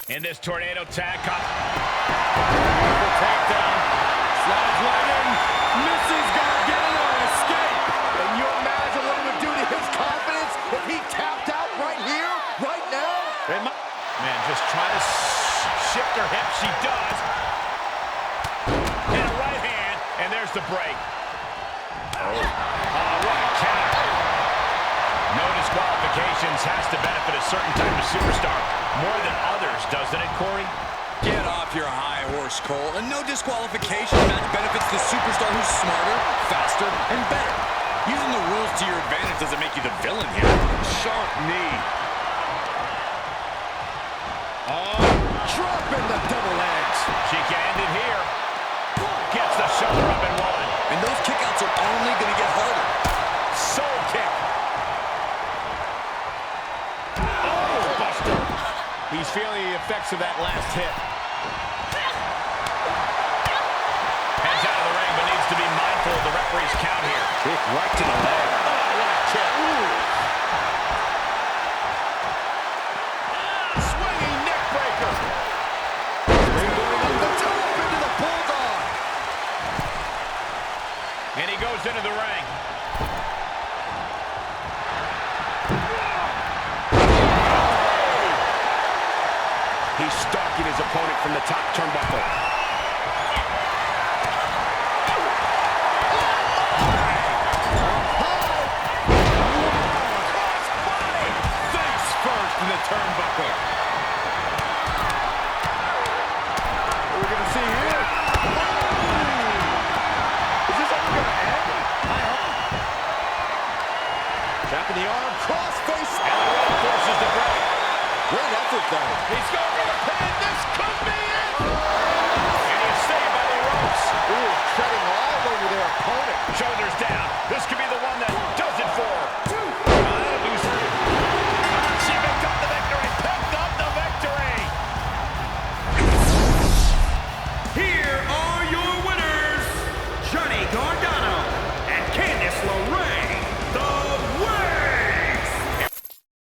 In this tornado tag. Takedown. Slides right in. Misses Gargano. Escape. And you imagine what it would do to his confidence if he tapped out right here, right now? Man, just try to shift her hip. She does. And a right hand. And there's the break. Oh, what a counter. No disqualifications has to benefit a certain type of superstar more than others, doesn't it, Corey? Get off your high horse, Cole. And no disqualification benefits the superstar who's smarter, faster, and better. Using the rules to your advantage doesn't make you the villain here. Sharp knee. Dropping the double legs. She can end it here. Gets the shoulder up and one. And those kickouts are only going to get harder. Soul kick. Oh, buster. He's feeling the effects of that last hit. Heads out of the ring, but needs to be mindful of the referee's count here. Kick right to the leg. Oh, what a kick. Swinging neck breaker. Going up the top into the bulldog. And he goes into the ring. He's stalking his opponent from the top turnbuckle. Face first in the turnbuckle. What are we going to see here? Is this ever going to end? I hope. Trapping the arm, cross face. And the rope forces the break. Great effort, though. He's going for the pin. This could be